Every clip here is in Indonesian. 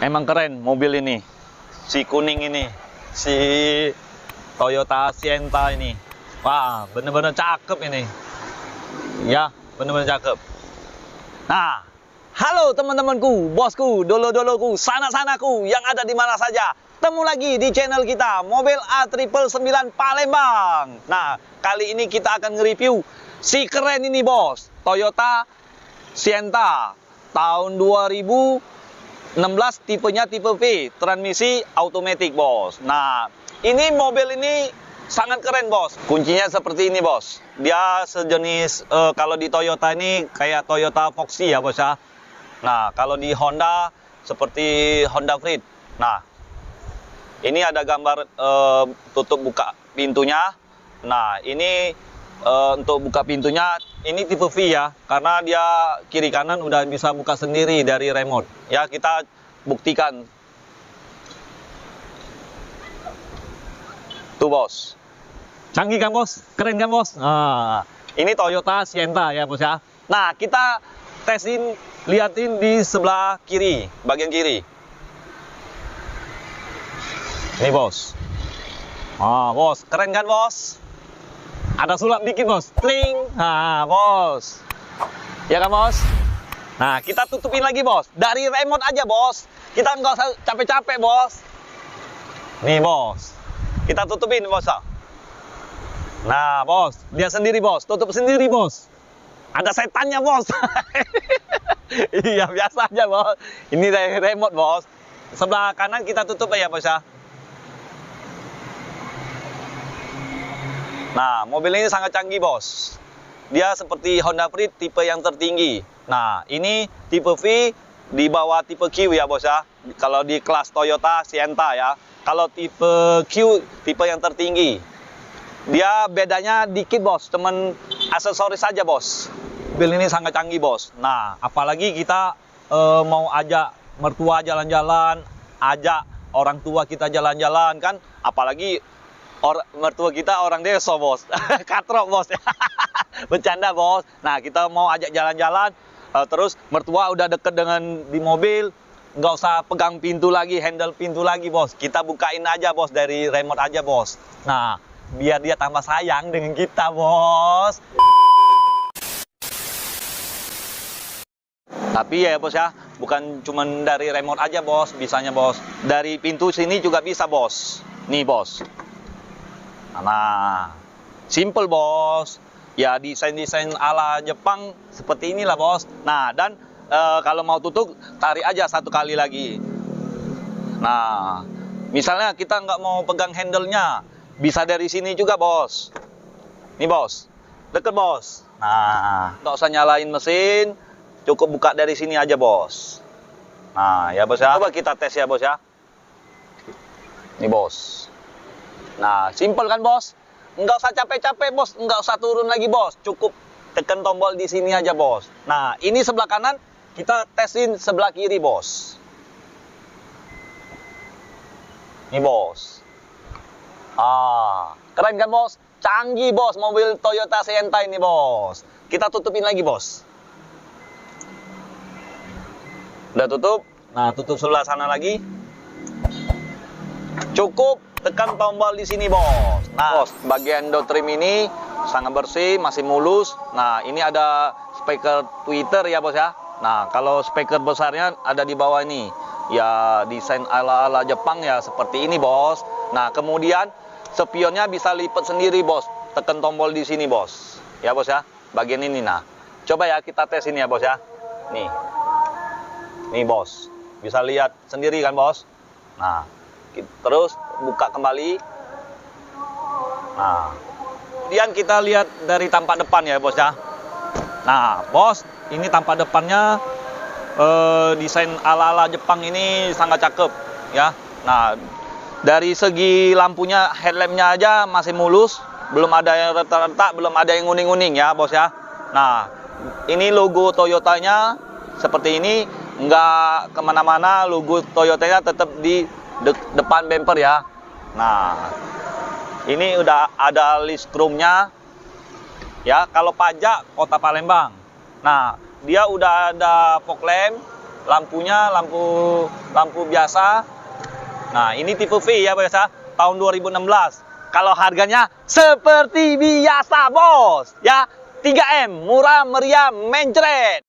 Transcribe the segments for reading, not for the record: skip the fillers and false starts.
Emang keren mobil ini, si kuning ini, si Toyota Sienna ini. Wah, bener-bener cakep ini. Ya, bener-bener cakep. Nah, halo teman-temanku, bosku, dolo-doloku, sanak-sanaku yang ada di mana saja. Temu lagi di channel kita, Mobil A999 Palembang. Nah, kali ini kita akan nge-review si keren ini, bos. Toyota Sienna tahun 2016, tipenya tipe V, transmisi automatic, bos. Nah, ini mobil ini sangat keren, bos. Kuncinya seperti ini, bos. Dia sejenis, kalau di Toyota ini kayak Toyota Foxy ya, bos ya. Nah, kalau di Honda seperti Honda Freed. Nah, ini ada gambar tutup buka pintunya. Nah, ini untuk buka pintunya ini tipe V ya, karena dia kiri kanan udah bisa buka sendiri dari remote. Ya, kita buktikan. Tuh, bos. Canggih kan, bos? Keren kan, bos? Nah, ini Toyota Sienna ya, bos ya. Nah, kita tesin, liatin di sebelah kiri, bagian kiri. Ini, bos. Ah, bos, keren kan, bos? Ada sulap dikit, bos. Tling. Nah, bos. Ya kan, bos? Nah, kita tutupin lagi, bos. Dari remote aja, bos. Kita nggak usah capek-capek, bos. Nih, bos. Kita tutupin, bos. Nah, bos. Dia sendiri, bos. Tutup sendiri, bos. Ada setannya, bos. Iya, biasa aja, bos. Ini dari remote, bos. Sebelah kanan kita tutup ya, bos ya. Nah, mobil ini sangat canggih, bos. Dia seperti Honda Freed, tipe yang tertinggi. Nah, ini tipe V di bawah tipe Q ya, bos ya. Kalau di kelas Toyota Sienna ya. Kalau tipe Q, tipe yang tertinggi. Dia bedanya dikit, bos. Cuman aksesoris saja, bos. Mobil ini sangat canggih, bos. Nah, apalagi kita mau ajak mertua jalan-jalan, ajak orang tua kita jalan-jalan kan. Apalagi mertua kita orang desa, bos. Katrok, bos. Bercanda, bos. Nah, kita mau ajak jalan-jalan, terus mertua udah deket dengan di mobil, nggak usah pegang pintu lagi, handle pintu lagi, bos. Kita bukain aja, bos, dari remote aja, bos. Nah, biar dia tambah sayang dengan kita, bos. Tapi ya, bos ya, bukan cuman dari remote aja, bos. Bisanya, bos. Dari pintu sini juga bisa, bos. Nih, bos. Nah, simple, bos. Ya, desain-desain ala Jepang seperti inilah, bos. Nah, dan kalau mau tutup, tarik aja satu kali lagi. Nah, misalnya kita nggak mau pegang handle-nya, bisa dari sini juga, bos. Nih, bos. Deket, bos. Nah, nggak usah nyalain mesin, cukup buka dari sini aja, bos. Nah, ya, bos ya. Coba kita tes ya, bos ya. Nih, bos. Nah, simple kan, bos? Nggak usah capek-capek, bos. Nggak usah turun lagi, bos. Cukup tekan tombol di sini aja, bos. Nah, ini sebelah kanan, kita tesin sebelah kiri, bos. Ini, bos. Ah, keren kan, bos? Canggih, bos, mobil Toyota Sienna ini, bos. Kita tutupin lagi, bos. Udah tutup. Nah, tutup sebelah sana lagi. Cukup tekan tombol di sini, bos. Nah, bos, bagian door trim ini sangat bersih, masih mulus. Nah, ini ada speaker tweeter ya, bos ya. Nah, kalau speaker besarnya ada di bawah ini. Ya, desain ala-ala Jepang ya, seperti ini, bos. Nah, kemudian spionnya bisa lipat sendiri, bos. Tekan tombol di sini, bos. Ya, bos ya. Bagian ini, nah. Coba ya kita tes ini ya, bos ya. Nih. Nih, bos. Bisa lihat sendiri kan, bos. Nah, terus buka kembali. Nah, kemudian kita lihat dari tampak depan ya, bos ya. Nah, bos, ini tampak depannya desain ala-ala Jepang ini sangat cakep ya. Nah, dari segi lampunya, headlampnya aja masih mulus, belum ada yang retak-retak, belum ada yang nguning-nguning ya, bos ya. Nah, ini logo Toyotanya seperti ini, nggak kemana-mana. Logo Toyotanya tetap di depan bumper ya. Nah, ini udah ada list roomnya ya. Kalau pajak Kota Palembang. Nah, dia udah ada fog lamp, Lampunya lampu biasa. Nah, ini tipe V ya, bos ya. Tahun 2016. Kalau harganya seperti biasa, bos. Ya, 3M, murah meriah mencret.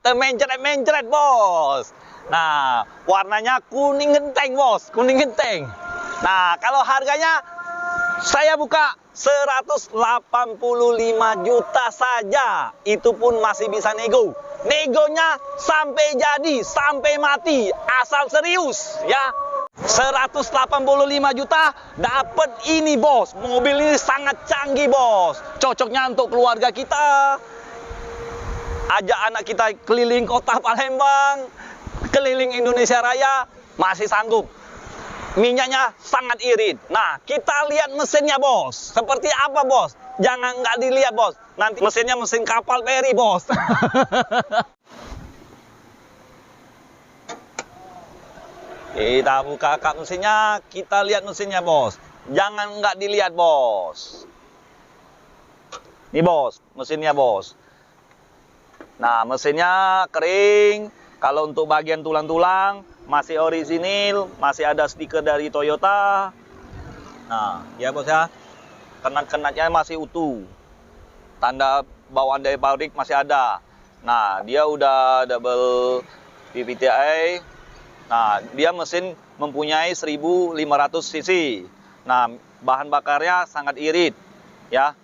Mencret, bos. Nah, warnanya kuning genteng, bos. Kuning genteng. Nah, kalau harganya saya buka 185 juta saja. Itu pun masih bisa nego. Negonya sampai jadi, sampai mati. Asal serius, ya. 185 juta dapat ini, bos. Mobil ini sangat canggih, bos. Cocoknya untuk keluarga kita. Ajak anak kita keliling kota Palembang, keliling Indonesia Raya, masih sanggup. Minyaknya sangat irit. Nah, kita lihat mesinnya, bos. Seperti apa, bos? Jangan nggak dilihat, bos. Nanti mesinnya mesin kapal feri, bos. Kita buka kap mesinnya, kita lihat mesinnya, bos. Jangan nggak dilihat, bos. Ini, bos, mesinnya, bos. Nah, mesinnya kering. Kalau untuk bagian tulang-tulang masih orisinil, masih ada stiker dari Toyota. Nah, ya, bos ya. Kenat-kenatnya masih utuh. Tanda bawaan dari pabrik masih ada. Nah, dia udah double PPTI. Nah, dia mesin mempunyai 1500 cc. Nah, bahan bakarnya sangat irit, ya.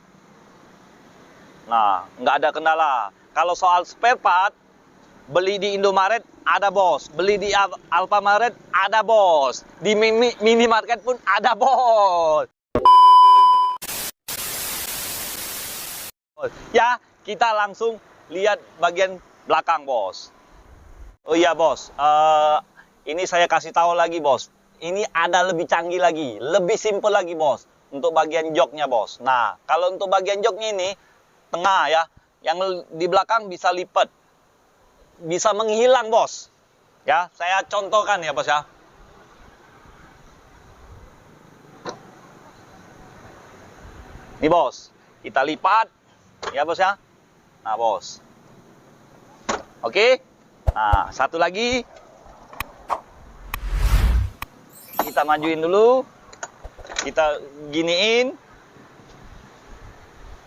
Nah, nggak ada kendala. Kalau soal spare part, beli di Indomaret ada, bos. Beli di Alfamaret ada, bos. Di minimarket pun ada, bos. Ya, kita langsung lihat bagian belakang, bos. Oh iya, bos. Ini saya kasih tahu lagi, bos. Ini ada lebih canggih lagi, lebih simple lagi, bos. Untuk bagian joknya, bos. Nah, kalau untuk bagian joknya ini tengah, ya. Yang di belakang bisa lipat. Bisa menghilang, bos. Ya, saya contohkan ya, bos ya. Ini, bos. Kita lipat. Ya, bos ya. Nah, bos. Oke. Nah, satu lagi. Kita majuin dulu. Kita giniin.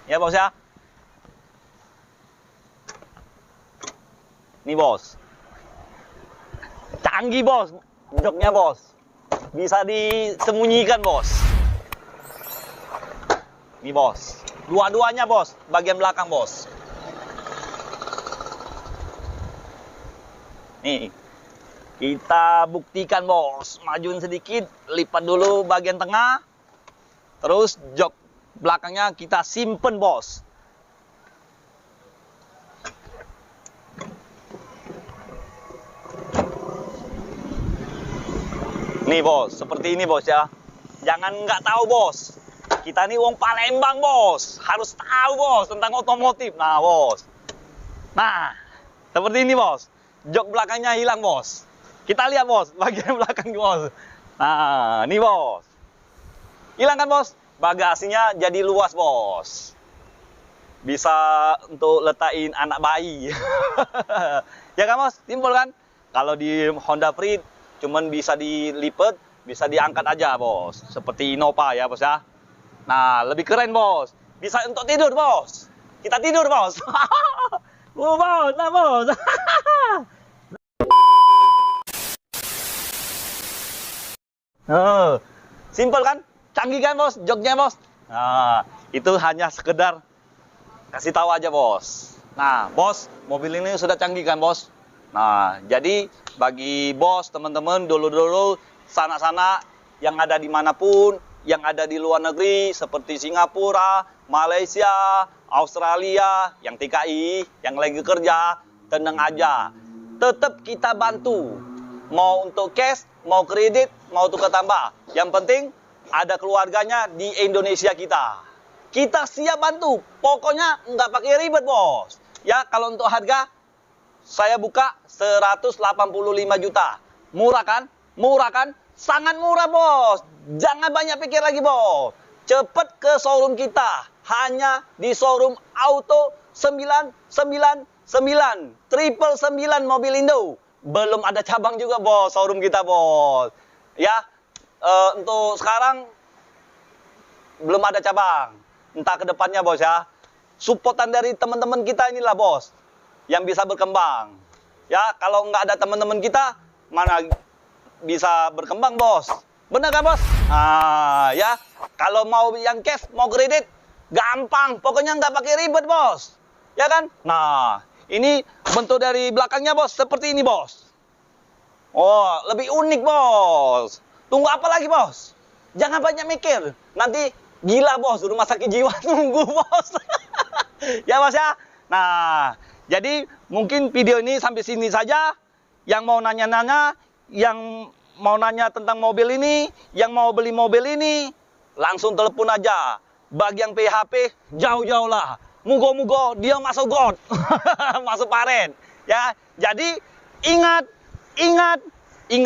Ya, bos ya. Ini, bos. Canggih, bos. Joknya, bos. Bisa disembunyikan, bos. Ini, bos. Dua-duanya, bos. Bagian belakang, bos. Nih. Kita buktikan, bos. Majuin sedikit. Lipat dulu bagian tengah. Terus jok belakangnya kita simpen, bos. Nih, bos, seperti ini, bos ya. Jangan nggak tahu, bos. Kita nih wong Palembang, bos. Harus tahu, bos, tentang otomotif. Nah, bos. Nah, seperti ini, bos. Jok belakangnya hilang, bos. Kita lihat, bos, bagian belakang, bos. Nah, ini, bos. Hilang kan, bos? Bagasinya jadi luas, bos. Bisa untuk letakin anak bayi. Ya kan, bos? Simpel kan? Kalau di Honda Freed cuman bisa dilipat, bisa diangkat aja, bos. Seperti Innova ya, bos ya. Nah, lebih keren, bos. Bisa untuk tidur, bos. Kita tidur, bos. Bos, nah, bos. Simpel kan? Canggih kan, bos? Joknya, bos. Nah, itu hanya sekedar kasih tahu aja, bos. Nah, bos, mobil ini sudah canggih kan, bos? Nah, jadi bagi bos, teman-teman, dulu-dulu sana-sana yang ada dimanapun, yang ada di luar negeri, seperti Singapura, Malaysia, Australia, yang TKI, yang lagi kerja, tenang aja. Tetap kita bantu. Mau untuk cash, mau kredit, mau tukar tambah. Yang penting ada keluarganya di Indonesia kita. Kita siap bantu. Pokoknya nggak pakai ribet, bos. Ya, kalau untuk harga, saya buka 185 juta. Murah kan? Murah kan? Sangat murah, bos. Jangan banyak pikir lagi, bos. Cepat ke showroom kita. Hanya di showroom Auto mobil Indo. Belum ada cabang juga, bos, showroom kita, bos. Ya, untuk sekarang belum ada cabang. Entah ke depannya, bos, ya. Supportan dari teman-teman kita inilah, bos, yang bisa berkembang. Ya, kalau nggak ada teman-teman kita, mana bisa berkembang, bos. Bener kan, bos? Ya, kalau mau yang cash, mau kredit, gampang. Pokoknya nggak pakai ribet, bos. Ya kan? Nah, ini bentuk dari belakangnya, bos. Seperti ini, bos. Oh, lebih unik, bos. Tunggu apa lagi, bos? Jangan banyak mikir. Nanti gila, bos. Rumah sakit jiwa nunggu, bos. Ya, bos, ya. Nah, jadi mungkin video ini sampai sini saja. Yang mau nanya-nanya, yang mau nanya tentang mobil ini, yang mau beli mobil ini, langsung telepon aja. Bagi yang PHP, jauh-jauh lah. Mugo-mugo dia masuk God. Masuk paren. Ya, jadi ingat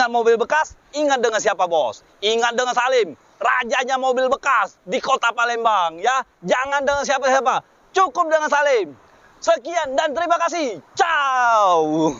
mobil bekas, ingat dengan siapa, bos? Ingat dengan Salim, rajanya mobil bekas di kota Palembang, ya. Jangan dengan siapa-siapa. Cukup dengan Salim. Sekian dan terima kasih. Ciao.